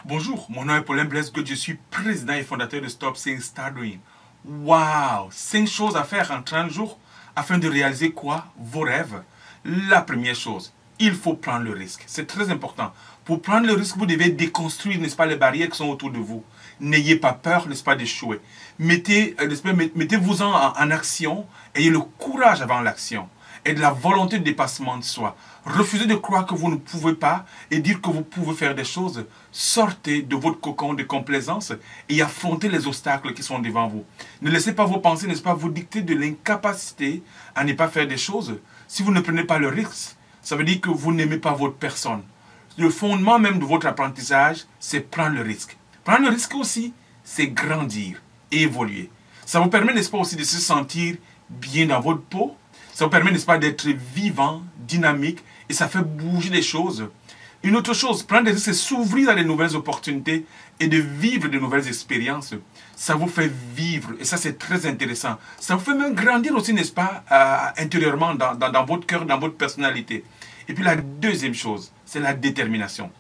Bonjour, mon nom est Paulin Blaise Goethe, je suis président et fondateur de Stop Saying Start Doing. Waouh! 5 choses à faire en 30 jours afin de réaliser quoi? Vos rêves. La première chose, il faut prendre le risque. C'est très important. Pour prendre le risque, vous devez déconstruire, n'est-ce pas, les barrières qui sont autour de vous. N'ayez pas peur, n'est-ce pas, d'échouer. Mettez-vous en action, ayez le courage avant l'action et de la volonté de dépassement de soi. Refusez de croire que vous ne pouvez pas et dire que vous pouvez faire des choses. Sortez de votre cocon de complaisance et affrontez les obstacles qui sont devant vous. Ne laissez pas vos pensées, n'est-ce pas, vous dicter de l'incapacité à ne pas faire des choses. Si vous ne prenez pas le risque, ça veut dire que vous n'aimez pas votre personne. Le fondement même de votre apprentissage, c'est prendre le risque. Prendre le risque aussi, c'est grandir et évoluer. Ça vous permet, n'est-ce pas, aussi de se sentir bien dans votre peau. Ça vous permet, n'est-ce pas, d'être vivant, dynamique, et ça fait bouger les choses. Une autre chose, prendre des risques, c'est s'ouvrir à de nouvelles opportunités et de vivre de nouvelles expériences. Ça vous fait vivre, et ça c'est très intéressant. Ça vous fait même grandir aussi, n'est-ce pas, intérieurement, dans votre cœur, dans votre personnalité. Et puis la deuxième chose, c'est la détermination.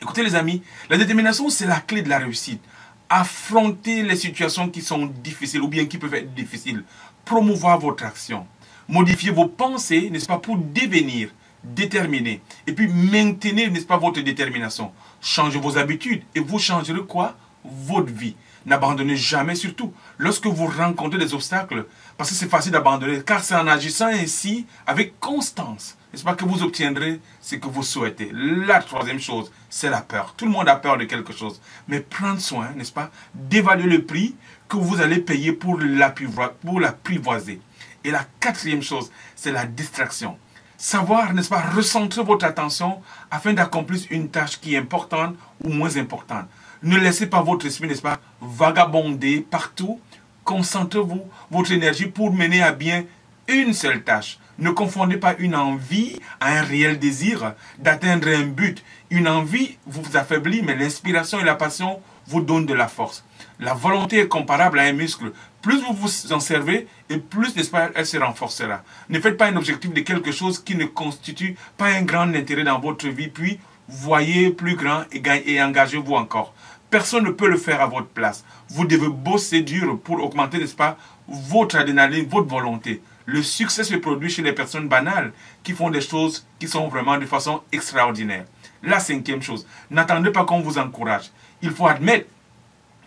Écoutez les amis, la détermination, c'est la clé de la réussite. Affronter les situations qui sont difficiles ou bien qui peuvent être difficiles. Promouvoir votre action. Modifier vos pensées, n'est-ce pas, pour devenir déterminé. Et puis maintenir, n'est-ce pas, votre détermination. Changez vos habitudes et vous changerez quoi? Votre vie. N'abandonnez jamais, surtout lorsque vous rencontrez des obstacles, parce que c'est facile d'abandonner, car c'est en agissant ainsi, avec constance, n'est-ce pas, que vous obtiendrez ce que vous souhaitez. La troisième chose, c'est la peur. Tout le monde a peur de quelque chose. Mais prendre soin, n'est-ce pas, d'évaluer le prix que vous allez payer pour l'apprivoiser. Et la quatrième chose, c'est la distraction. Savoir, n'est-ce pas, recentrer votre attention afin d'accomplir une tâche qui est importante ou moins importante. Ne laissez pas votre esprit, n'est-ce pas, vagabonder partout. Concentrez-vous, votre énergie pour mener à bien une seule tâche. Ne confondez pas une envie à un réel désir d'atteindre un but. Une envie vous affaiblit, mais l'inspiration et la passion vous donnent de la force. La volonté est comparable à un muscle. Plus vous vous en servez, et plus, n'est-ce pas, elle se renforcera. Ne faites pas un objectif de quelque chose qui ne constitue pas un grand intérêt dans votre vie, puis voyez plus grand et engagez-vous encore. Personne ne peut le faire à votre place. Vous devez bosser dur pour augmenter, n'est-ce pas, votre adrénaline, votre volonté. Le succès se produit chez les personnes banales qui font des choses qui sont vraiment de façon extraordinaire. La cinquième chose, n'attendez pas qu'on vous encourage. Il faut admettre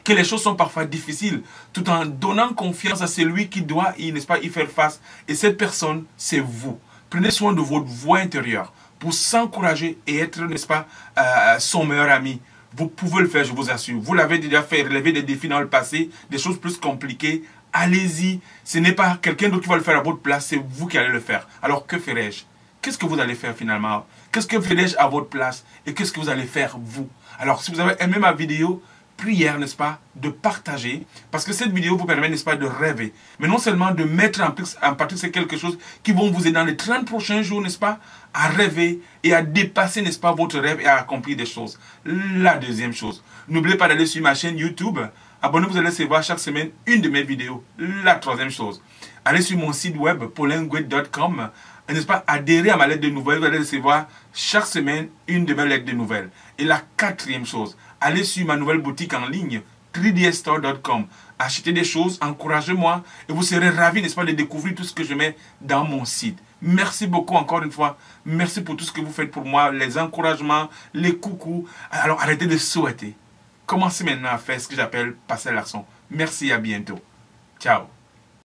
que les choses sont parfois difficiles, tout en donnant confiance à celui qui doit, n'est-ce pas, y faire face. Et cette personne, c'est vous. Prenez soin de votre voix intérieure pour s'encourager et être, n'est-ce pas, son meilleur ami. Vous pouvez le faire, je vous assure. Vous l'avez déjà fait, relever des défis dans le passé, des choses plus compliquées. Allez-y. Ce n'est pas quelqu'un d'autre qui va le faire à votre place, c'est vous qui allez le faire. Alors, que ferais-je? Qu'est-ce que vous allez faire finalement? Qu'est-ce que ferais-je à votre place? Et qu'est-ce que vous allez faire vous? Alors, si vous avez aimé ma vidéo, prière, n'est-ce pas, de partager, parce que cette vidéo vous permet, n'est-ce pas, de rêver, mais non seulement de mettre en pratique, c'est quelque chose qui vont vous aider dans les 30 prochains jours, n'est-ce pas, à rêver et à dépasser, n'est-ce pas, votre rêve et à accomplir des choses. La deuxième chose, n'oubliez pas d'aller sur ma chaîne YouTube, abonnez-vous, vous allez recevoir chaque semaine une de mes vidéos. La troisième chose, allez sur mon site web, paulingoethe.com, n'est-ce pas, adhérez à ma lettre de nouvelles, vous allez recevoir chaque semaine une de mes lettres de nouvelles. Et la quatrième chose, allez sur ma nouvelle boutique en ligne, 3dstore.com. Achetez des choses, encouragez-moi et vous serez ravis, n'est-ce pas, de découvrir tout ce que je mets dans mon site. Merci beaucoup encore une fois. Merci pour tout ce que vous faites pour moi, les encouragements, les coucous. Alors arrêtez de souhaiter. Commencez maintenant à faire ce que j'appelle passer l'action. Merci, à bientôt. Ciao.